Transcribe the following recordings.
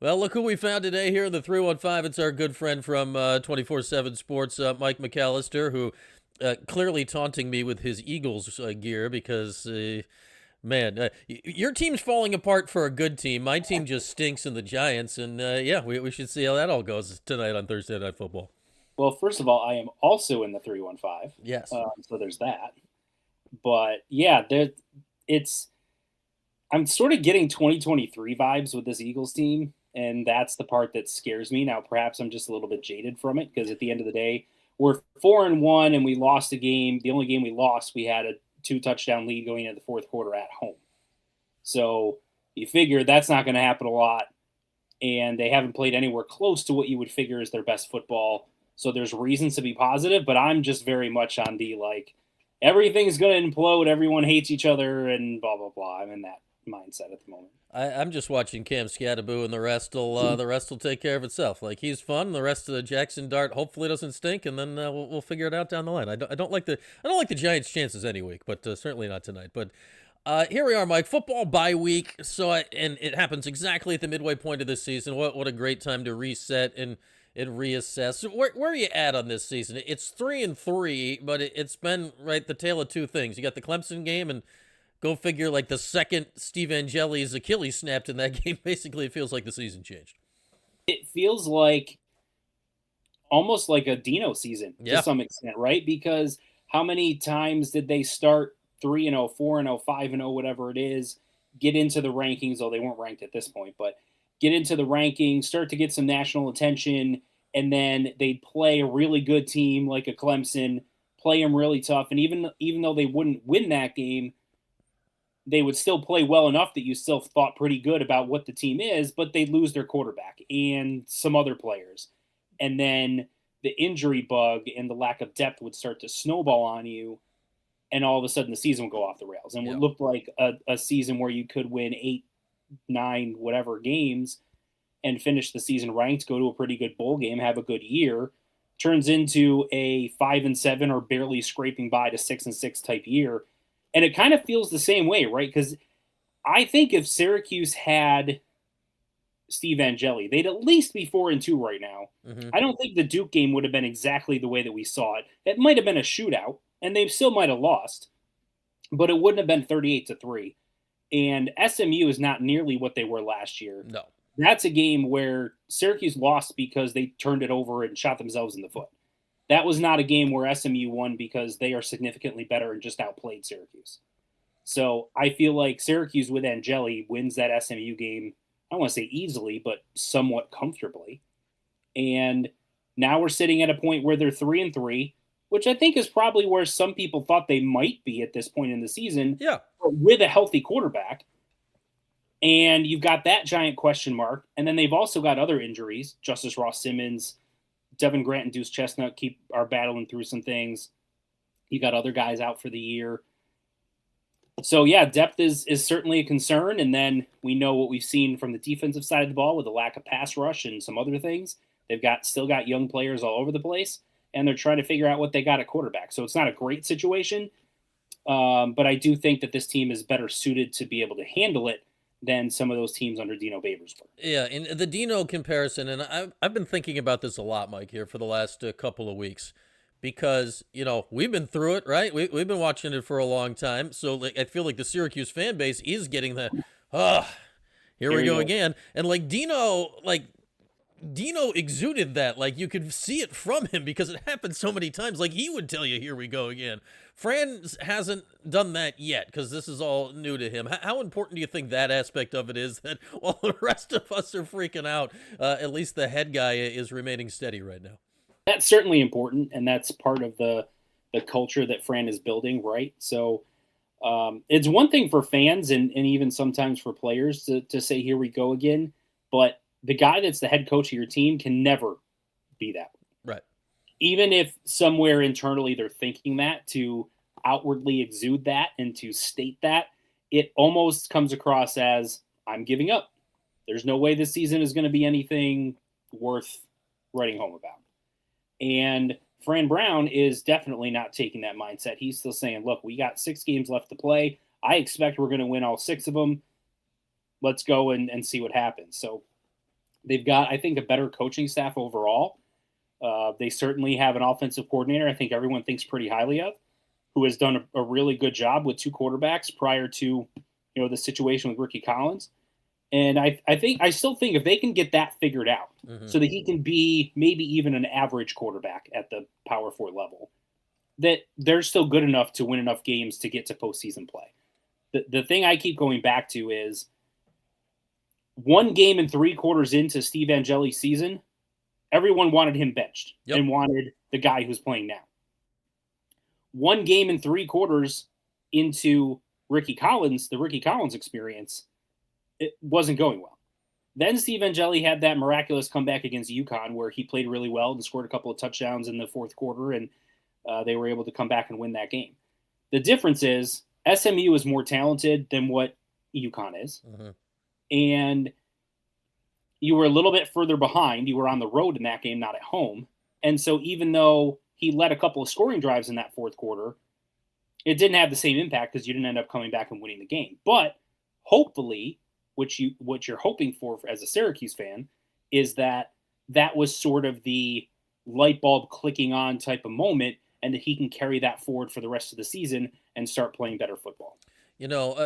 Well, look who we found today here in the 315. It's our good friend from 24/7 Sports, Mike McAllister, who clearly taunting me with his Eagles gear because, man, your team's falling apart for a good team. My team just stinks in the Giants, and yeah, we should see how that all goes tonight on Thursday Night Football. Well, first of all, I am also in the 315, Yes. so there's that. But yeah, it's I'm sort of getting 2023 vibes with this Eagles team, and that's the part that scares me. Now, perhaps I'm just a little bit jaded from it because at the end of the day, we're 4-1 and we lost a game. The only game we lost, we had a two-touchdown lead going into the fourth quarter at home. So you figure that's not going to happen a lot, and they haven't played anywhere close to what you would figure is their best football. So there's reasons to be positive, but I'm just very much on the like everything's going to implode, everyone hates each other, and blah blah blah. I'm in that mindset at the moment. I'm just watching Cam Scattaboo, and the rest will take care of itself. Like he's fun. The rest of the Jackson Dart hopefully doesn't stink, and then we'll figure it out down the line. I don't like the Giants' chances any week, but certainly not tonight. But here we are, Mike. Football bye week. And it happens exactly at the midway point of this season. What a great time to reset and reassess. So where are you at on this season? It's 3-3, but it's been right the tale of two things. You got the Clemson game, and go figure, like the second Steve Angeli's Achilles snapped in that game, basically it feels like the season changed. It feels like almost like a Dino season to Yeah. some extent, right? Because how many times did they start 3-0, 4-0, 5-0, whatever it is, get into the rankings? Oh, they weren't ranked at this point, but get into the rankings, start to get some national attention, and then they'd play a really good team like a Clemson, play them really tough, and even though they wouldn't win that game, they would still play well enough that you still thought pretty good about what the team is, but they'd lose their quarterback and some other players. And then the injury bug and the lack of depth would start to snowball on you. And all of a sudden the season would go off the rails. And what Yeah. looked like a season where you could win 8, 9, whatever games and finish the season ranked, go to a pretty good bowl game, have a good year, turns into a 5-7 or barely scraping by to 6-6 type year. And it kind of feels the same way, right? Because I think if Syracuse had Steve Angeli, they'd at least be 4-2 right now. Hmm. I don't think the Duke game would have been exactly the way that we saw it. It might have been a shootout, and they still might have lost, but it wouldn't have been 38-3. And SMU is not nearly what they were last year. No. That's a game where Syracuse lost because they turned it over and shot themselves in the foot. That was not a game where SMU won because they are significantly better and just outplayed Syracuse. So I feel like Syracuse with Angeli wins that SMU game. I don't want to say easily, but somewhat comfortably. And now we're sitting at a point where they're 3-3, which I think is probably where some people thought they might be at this point in the season, Yeah. with a healthy quarterback. And you've got that giant question mark. And then they've also got other injuries. Justice Ross Simmons, Devin Grant, and Deuce Chestnut are battling through some things. You got other guys out for the year. So yeah, depth is certainly a concern. And then we know what we've seen from the defensive side of the ball with the lack of pass rush and some other things. They've still got young players all over the place, and they're trying to figure out what they got at quarterback. So it's not a great situation, but I do think that this team is better suited to be able to handle it than some of those teams under Dino Babers were. Yeah, in the Dino comparison, and I've been thinking about this a lot, Mike, here for the last couple of weeks, because we've been through it, right? We've been watching it for a long time, so like, I feel like the Syracuse fan base is getting the, ah, here Here we you go go. again, and Dino exuded that. Like you could see it from him because it happened so many times. Like he would tell you, "Here we go again." Fran hasn't done that yet because this is all new to him. How important do you think that aspect of it is that while the rest of us are freaking out, at least the head guy is remaining steady right now? That's certainly important, and that's part of the culture that Fran is building, right? So it's one thing for fans and even sometimes for players to say, "Here we go again," but the guy that's the head coach of your team can never be that. Right. Even if somewhere internally they're thinking that to outwardly exude that and to state that, it almost comes across as I'm giving up. There's no way this season is going to be anything worth writing home about. And Fran Brown is definitely not taking that mindset. He's still saying, look, we got 6 games left to play. I expect we're going to win all 6 of them. Let's go and see what happens. So They've got, I think, a better coaching staff overall. They certainly have an offensive coordinator I think everyone thinks pretty highly of, who has done a really good job with two quarterbacks prior to the situation with Ricky Collins. And I still think if they can get that figured out so that he can be maybe even an average quarterback at the Power 4 level, that they're still good enough to win enough games to get to postseason play. The thing I keep going back to is 1 game and 3 quarters into Steve Angeli's season, everyone wanted him benched and wanted the guy who's playing now. 1 game and 3 quarters into the Ricky Collins experience, it wasn't going well. Then Steve Angeli had that miraculous comeback against UConn where he played really well and scored a couple of touchdowns in the fourth quarter, and they were able to come back and win that game. The difference is SMU is more talented than what UConn is. And you were a little bit further behind. You were on the road in that game, not at home. And so even though he led a couple of scoring drives in that fourth quarter, it didn't have the same impact because you didn't end up coming back and winning the game. But hopefully, what you're hoping for as a Syracuse fan is that was sort of the light bulb clicking on type of moment, and that he can carry that forward for the rest of the season and start playing better football.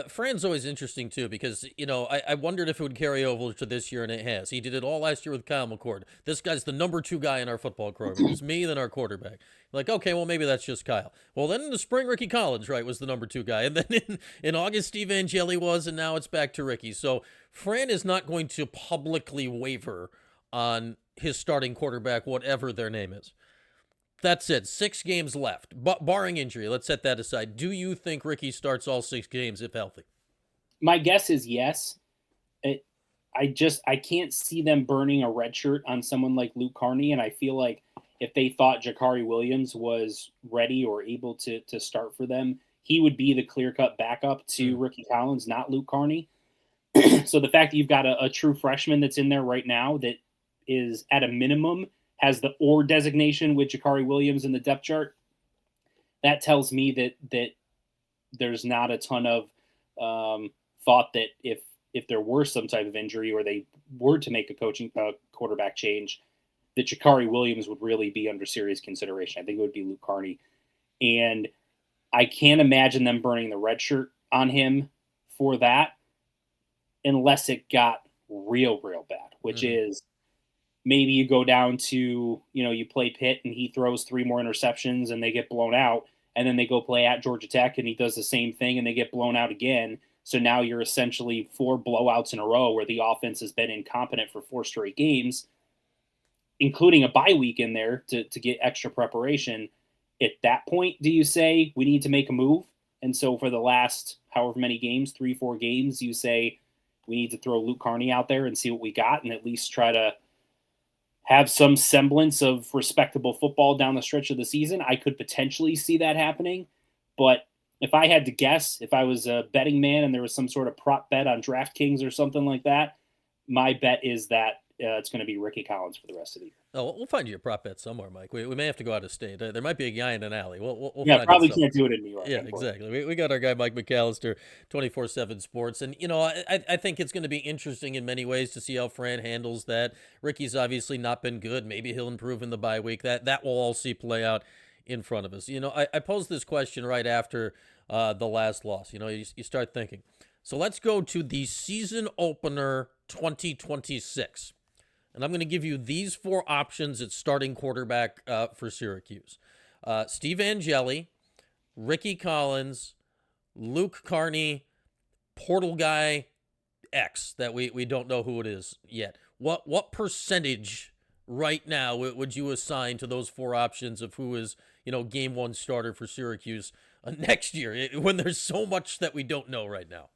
Fran's always interesting, too, because, I wondered if it would carry over to this year, and it has. He did it all last year with Kyle McCord. This guy's the number 2 guy in our football program. It's me, then our quarterback. Like, okay, well, maybe that's just Kyle. Well, then in the spring, Ricky Collins, right, was the number 2 guy. And then in August, Steve Angeli was, and now it's back to Ricky. So Fran is not going to publicly waver on his starting quarterback, whatever their name is. That said, 6 games left, barring injury. Let's set that aside. Do you think Ricky starts all 6 games if healthy? My guess is yes. I can't see them burning a red shirt on someone like Luke Carney, and I feel like if they thought Jakari Williams was ready or able to start for them, he would be the clear-cut backup to Ricky Collins, not Luke Carney. So the fact that you've got a true freshman that's in there right now that is at a minimum has the or designation with Jakari Williams in the depth chart, that tells me that there's not a ton of thought that if there were some type of injury or they were to make a quarterback change, that Jakari Williams would really be under serious consideration. I think it would be Luke Carney. And I can't imagine them burning the red shirt on him for that unless it got real bad, which is maybe you go down to, you play Pitt and he throws 3 more interceptions and they get blown out, and then they go play at Georgia Tech and he does the same thing and they get blown out again. So now you're essentially 4 blowouts in a row where the offense has been incompetent for 4 straight games, including a bye week in there to get extra preparation. At that point, do you say we need to make a move? And so for the last however many games, 3-4 games, you say we need to throw Luke Carney out there and see what we got and at least try to have some semblance of respectable football down the stretch of the season. I could potentially see that happening. But if I had to guess, if I was a betting man and there was some sort of prop bet on DraftKings or something like that, my bet is that it's going to be Ricky Collins for the rest of the year. Oh, we'll find you a prop bet somewhere, Mike. We may have to go out of state. There might be a guy in an alley. We'll find probably can't do it in New York. Yeah, exactly. We got our guy Mike McAllister, 24/7 Sports, and I think it's going to be interesting in many ways to see how Fran handles that. Ricky's obviously not been good. Maybe he'll improve in the bye week. That we'll all see play out in front of us. I posed this question right after the last loss. You start thinking. So let's go to the season opener 2026. And I'm going to give you these 4 options at starting quarterback for Syracuse. Steve Angeli, Ricky Collins, Luke Carney, portal guy X that we don't know who it is yet. What percentage right now would you assign to those 4 options of who is, game 1 starter for Syracuse next year when there's so much that we don't know right now?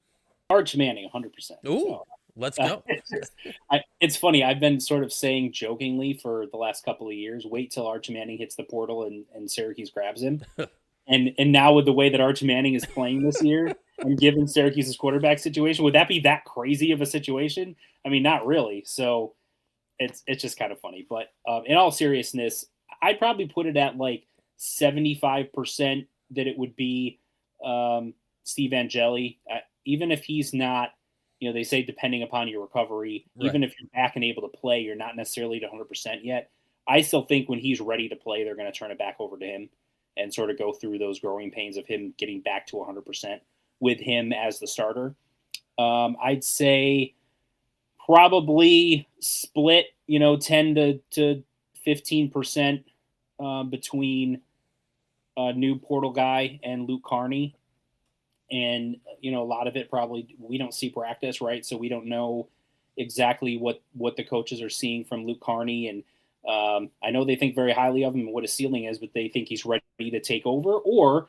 Arch Manning, 100%. Ooh. So. Let's go. It's funny. I've been sort of saying jokingly for the last couple of years, wait till Arch Manning hits the portal and Syracuse grabs him. and now with the way that Arch Manning is playing this year and given Syracuse's quarterback situation, would that be that crazy of a situation? I mean, not really. So it's just kind of funny. But in all seriousness, I'd probably put it at like 75% that it would be Steve Angeli. Even if he's not they say depending upon your recovery, Right. even if you're back and able to play, you're not necessarily at 100% yet. I still think when he's ready to play, they're going to turn it back over to him and sort of go through those growing pains of him getting back to 100% with him as the starter. I'd say probably split, 10 to 15% between a new portal guy and Luke Carney. And, a lot of it probably we don't see practice, right? So we don't know exactly what the coaches are seeing from Luke Carney. And I know they think very highly of him and what his ceiling is, but they think he's ready to take over. Or,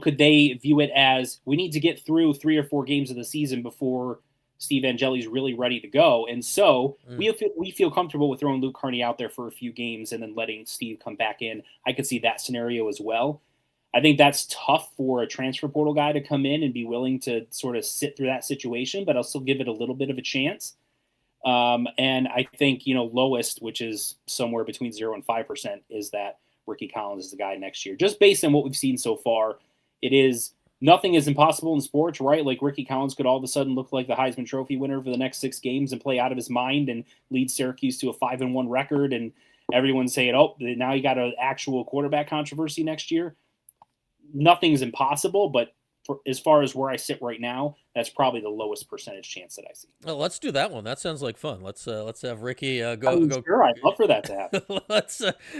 could they view it as we need to get through 3 or 4 games of the season before Steve Angeli's really ready to go? And so Mm. we feel comfortable with throwing Luke Carney out there for a few games and then letting Steve come back in. I could see that scenario as well. I think that's tough for a transfer portal guy to come in and be willing to sort of sit through that situation, but I'll still give it a little bit of a chance. And I think, lowest, which is somewhere between 0 and 5%, is that Ricky Collins is the guy next year. Just based on what we've seen so far, it is nothing is impossible in sports, right? Like Ricky Collins could all of a sudden look like the Heisman Trophy winner for the next 6 games and play out of his mind and lead Syracuse to a 5-1 record. And everyone's saying, oh, now you got an actual quarterback controversy next year. Nothing's impossible, but as far as where I sit right now, that's probably the lowest percentage chance that I see. Well, let's do that one. That sounds like fun. Let's have Ricky I mean, go. sure, I'd love for that to happen.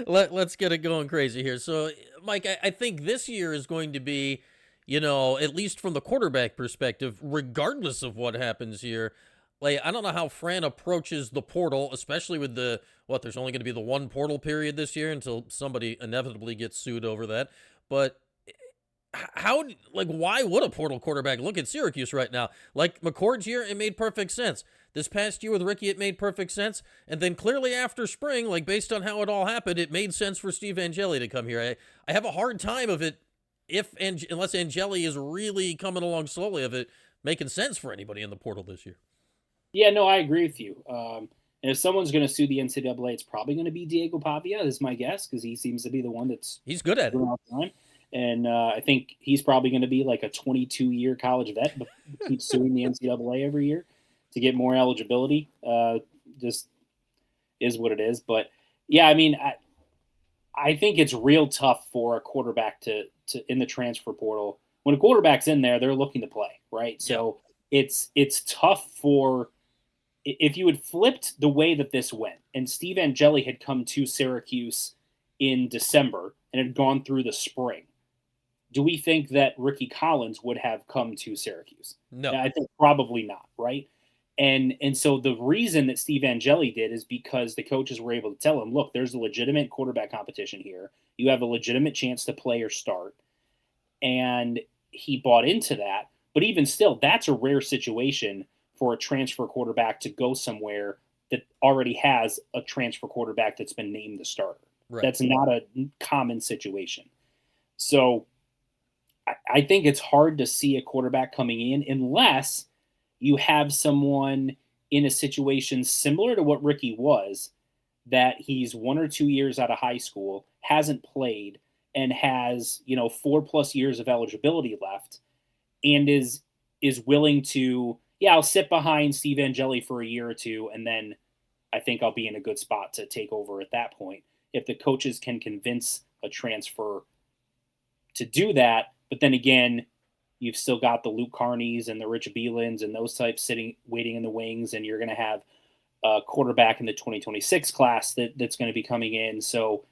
Let's get it going crazy here. So, Mike, I think this year is going to be, at least from the quarterback perspective, regardless of what happens here. Like, I don't know how Fran approaches the portal, especially with there's only going to be the one portal period this year until somebody inevitably gets sued over that. But how, like, why would a portal quarterback look at Syracuse right now? Like McCord's year, it made perfect sense. This past year with Ricky, it made perfect sense. And then clearly after spring, like based on how it all happened, it made sense for Steve Angeli to come here. I have a hard time of it unless Angeli is really coming along slowly of it making sense for anybody in the portal this year. Yeah, no, I agree with you. And if someone's going to sue the NCAA, it's probably going to be Diego Pavia, is my guess, because he seems to be the one He's good at it. doing all the time. And I think he's probably going to be like a 22-year college vet, but keep suing the NCAA every year to get more eligibility. Just is what it is. But yeah, I mean, I think it's real tough for a quarterback to in the transfer portal. When a quarterback's in there, they're looking to play, right? So it's tough for if you had flipped the way that this went, and Steve Angeli had come to Syracuse in December and had gone through the spring. Do we think that Ricky Collins would have come to Syracuse? No. I think probably not, right? And so the reason that Steve Angeli did is because the coaches were able to tell him, look, there's a legitimate quarterback competition here. You have a legitimate chance to play or start. And he bought into that. But even still, that's a rare situation for a transfer quarterback to go somewhere that already has a transfer quarterback that's been named the starter. Right. That's not a common situation. So I think it's hard to see a quarterback coming in unless you have someone in a situation similar to what Ricky was, that he's 1 or 2 years out of high school, hasn't played, and has 4+ years of eligibility left, and is willing to, I'll sit behind Steve Angeli for a year or two, and then I think I'll be in a good spot to take over at that point. If the coaches can convince a transfer to do that, but then again, you've still got the Luke Carneys and the Rich Bielins and those types waiting in the wings, and you're going to have a quarterback in the 2026 class that's going to be coming in. So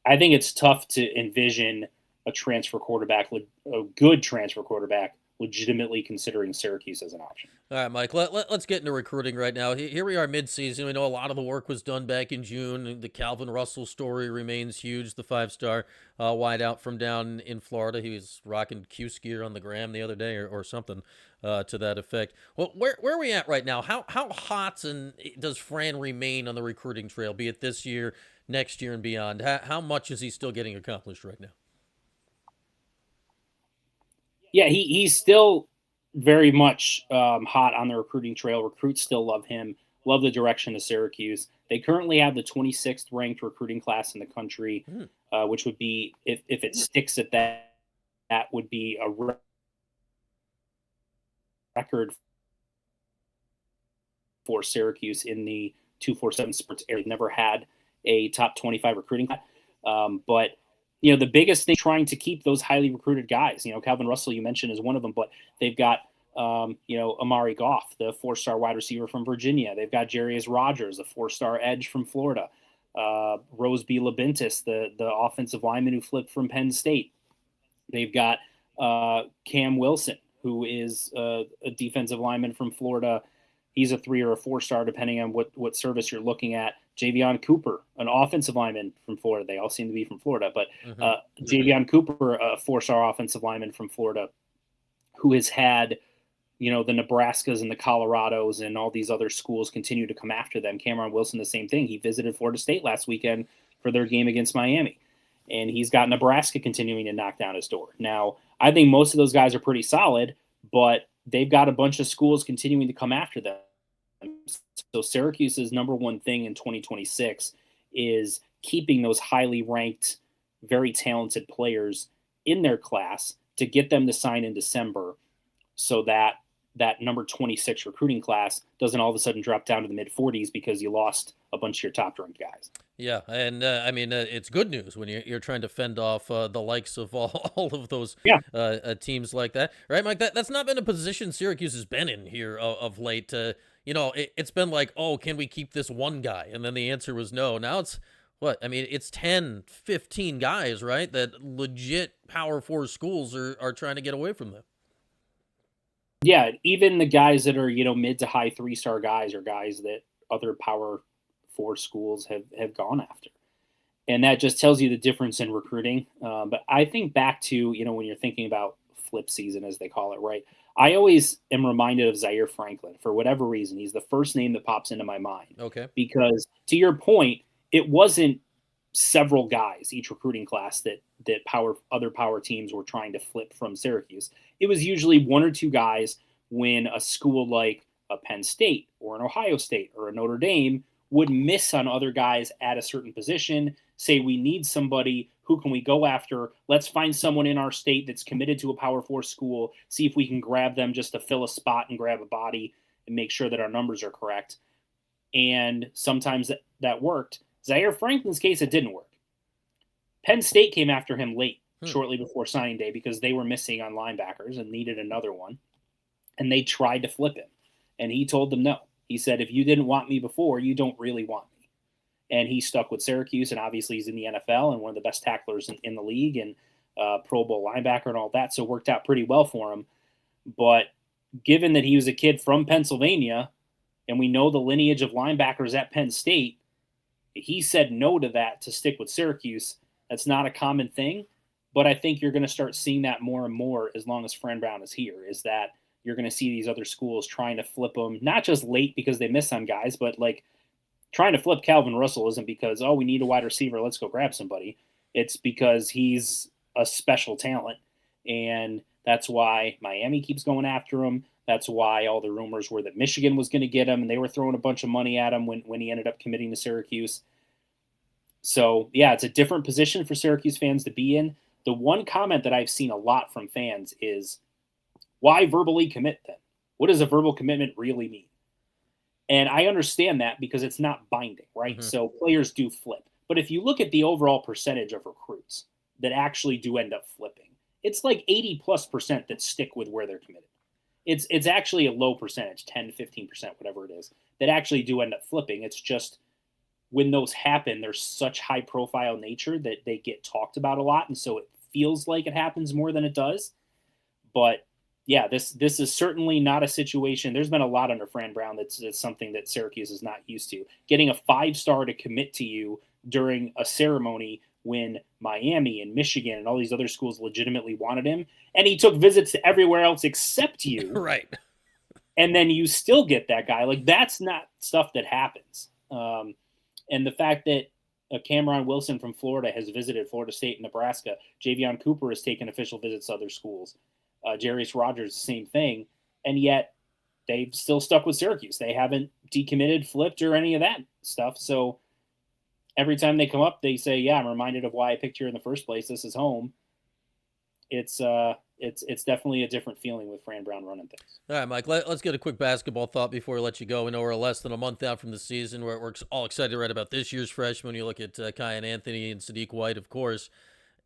I think it's tough to envision a transfer quarterback, a good transfer quarterback, legitimately considering Syracuse as an option. All right, Mike, let's get into recruiting right now. Here we are midseason. We know a lot of the work was done back in June. The Calvin Russell story remains huge, the 5-star wideout from down in Florida. He was rocking Q-skier on the gram the other day or something to that effect. Well, where are we at right now? How hot and does Fran remain on the recruiting trail, be it this year, next year, and beyond? How much is he still getting accomplished right now? Yeah, he's still very much hot on the recruiting trail. Recruits still love him, love the direction of Syracuse. They currently have the 26th ranked recruiting class in the country, which would be, if it sticks at that would be a record for Syracuse in the 247 Sports area. They've never had a top 25 recruiting class. But the biggest thing, trying to keep those highly recruited guys. Calvin Russell, you mentioned, is one of them, but they've got Amari Goff, the 4-star wide receiver from Virginia. They've got Jarius Rogers, a 4-star edge from Florida. Rose B. Labintus, the offensive lineman who flipped from Penn State. They've got Cam Wilson, who is a defensive lineman from Florida. He's a 3 or a 4-star, depending on what service you're looking at. Javion Cooper, an offensive lineman from Florida. They all seem to be from Florida, but Javion Cooper, a 4-star offensive lineman from Florida, who has had, the Nebraskas and the Colorados and all these other schools continue to come after them. Cameron Wilson, the same thing. He visited Florida State last weekend for their game against Miami, and he's got Nebraska continuing to knock down his door. Now, I think most of those guys are pretty solid, but they've got a bunch of schools continuing to come after them. So Syracuse's number one thing in 2026 is keeping those highly ranked, very talented players in their class to get them to sign in December, so that number 26 recruiting class doesn't all of a sudden drop down to the mid-40s because you lost a bunch of your top-ranked guys. Yeah, and it's good news when you're trying to fend off the likes of all of those teams like that, right, Mike? That's not been a position Syracuse has been in here of late. It's been like, oh, can we keep this one guy? And then the answer was no. Now it's it's 10, 15 guys, right, that legit Power 4 schools are trying to get away from them. Yeah, even the guys that are, mid to high 3-star guys are guys that other Power 4 schools have gone after. And that just tells you the difference in recruiting. But I think back to, when you're thinking about flip season, as they call it, right? I always am reminded of Zaire Franklin for whatever reason. He's the first name that pops into my mind. Okay. Because to your point, it wasn't several guys each recruiting class that other power teams were trying to flip from Syracuse. It was usually 1 or 2 guys when a school like a Penn State or an Ohio State or a Notre Dame would miss on other guys at a certain position, say we need somebody, who can we go after? Let's find someone in our state that's committed to a Power 4 school, see if we can grab them just to fill a spot and grab a body and make sure that our numbers are correct. And sometimes that worked. Zaire Franklin's case, it didn't work. Penn State came after him late, shortly before signing day, because they were missing on linebackers and needed another one. And they tried to flip him. And he told them no. He said, if you didn't want me before, you don't really want me. And he stuck with Syracuse, and obviously he's in the NFL and one of the best tacklers in the league and Pro Bowl linebacker and all that, so it worked out pretty well for him. But given that he was a kid from Pennsylvania, and we know the lineage of linebackers at Penn State, he said no to that to stick with Syracuse. That's not a common thing, but I think you're going to start seeing that more and more as long as Fran Brown is here, is that you're going to see these other schools trying to flip them, not just late because they miss on guys, but like trying to flip Calvin Russell isn't because, oh, we need a wide receiver, let's go grab somebody. It's because he's a special talent, and that's why Miami keeps going after him. That's why all the rumors were that Michigan was going to get him, and they were throwing a bunch of money at him when he ended up committing to Syracuse. So, yeah, it's a different position for Syracuse fans to be in. The one comment that I've seen a lot from fans is, why verbally commit then? What does a verbal commitment really mean? And I understand that because it's not binding, right? Mm-hmm. So players do flip. But if you look at the overall percentage of recruits that actually do end up flipping, it's like 80+% that stick with where they're committed. It's actually a low percentage, 10 to 15%, whatever it is, that actually do end up flipping. It's just when those happen, there's such high profile nature that they get talked about a lot. And so it feels like it happens more than it does. But yeah, this is certainly not a situation. There's been a lot under Fran Brown that's something that Syracuse is not used to. Getting a 5-star to commit to you during a ceremony when Miami and Michigan and all these other schools legitimately wanted him, and he took visits to everywhere else except you. Right. And then you still get that guy. Like, that's not stuff that happens. And the fact that Cameron Wilson from Florida has visited Florida State and Nebraska. Javion Cooper has taken official visits to other schools. Jarius Rogers, the same thing. And yet they've still stuck with Syracuse. They haven't decommitted, flipped, or any of that stuff. So every time they come up, they say, yeah, I'm reminded of why I picked here in the first place. This is home. It's it's definitely a different feeling with Fran Brown running things. All right, Mike, let's get a quick basketball thought before we let you go. We know we're less than a month out from the season. We're all excited right about this year's freshmen. You look at Kyan Anthony and Sadiq White, of course.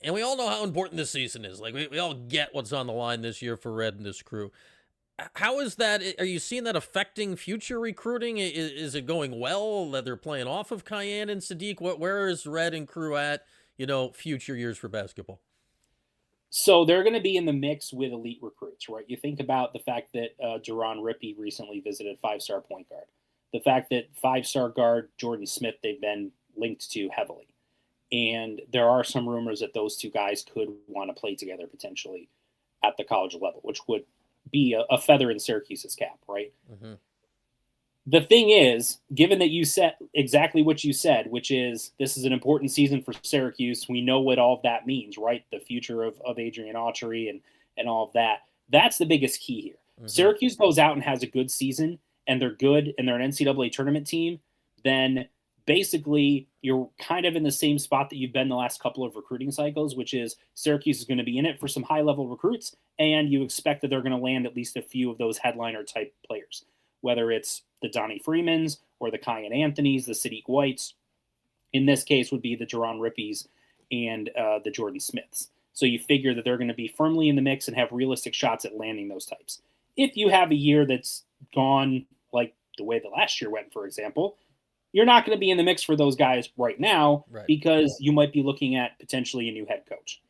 And we all know how important this season is. Like, we all get what's on the line this year for Red and this crew. How is that? Are you seeing that affecting future recruiting? Is it going well that they're playing off of Kyan and Sadiq? Where is Red and crew at, future years for basketball? So they're going to be in the mix with elite recruits, right? You think about the fact that Duron Rippey recently visited five-star point guard. The fact that five-star guard Jordan Smith they've been linked to heavily. And there are some rumors that those two guys could want to play together potentially at the college level, which would be a feather in Syracuse's cap, right? Mm-hmm. The thing is, given that you said exactly what you said, which is this is an important season for Syracuse, we know what all of that means, right? The future of Adrian Autry and all of that. That's the biggest key here. Mm-hmm. Syracuse goes out and has a good season, and they're good, and they're an NCAA tournament team, then basically you're kind of in the same spot that you've been the last couple of recruiting cycles, which is Syracuse is going to be in it for some high-level recruits, and you expect that they're going to land at least a few of those headliner-type players, whether it's the Donnie Freemans or the Kyan Anthonys, the Sadiq Whites. In this case would be the Duron Rippeys and the Jordan Smiths. So you figure that they're going to be firmly in the mix and have realistic shots at landing those types. If you have a year that's gone like the way the last year went, for example, you're not going to be in the mix for those guys right now, right, because you might be looking at potentially a new head coach.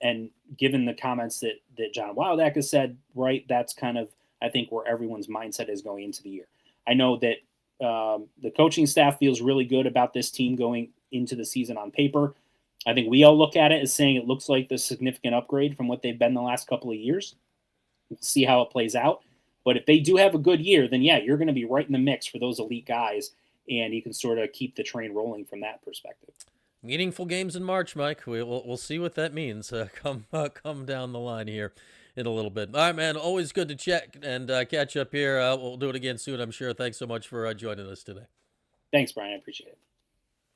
And given the comments that John Wildak has said, right, that's kind of, I think, where everyone's mindset is going into the year. I know that the coaching staff feels really good about this team going into the season on paper. I think we all look at it as saying it looks like the significant upgrade from what they've been the last couple of years. We'll see how it plays out. But if they do have a good year, then yeah, you're going to be right in the mix for those elite guys, and you can sort of keep the train rolling from that perspective. Meaningful games in March, Mike. We'll see what that means. Come down the line here in a little bit. All right, man. Always good to check and catch up here. We'll do it again soon, I'm sure. Thanks so much for joining us today. Thanks, Brian. I appreciate it.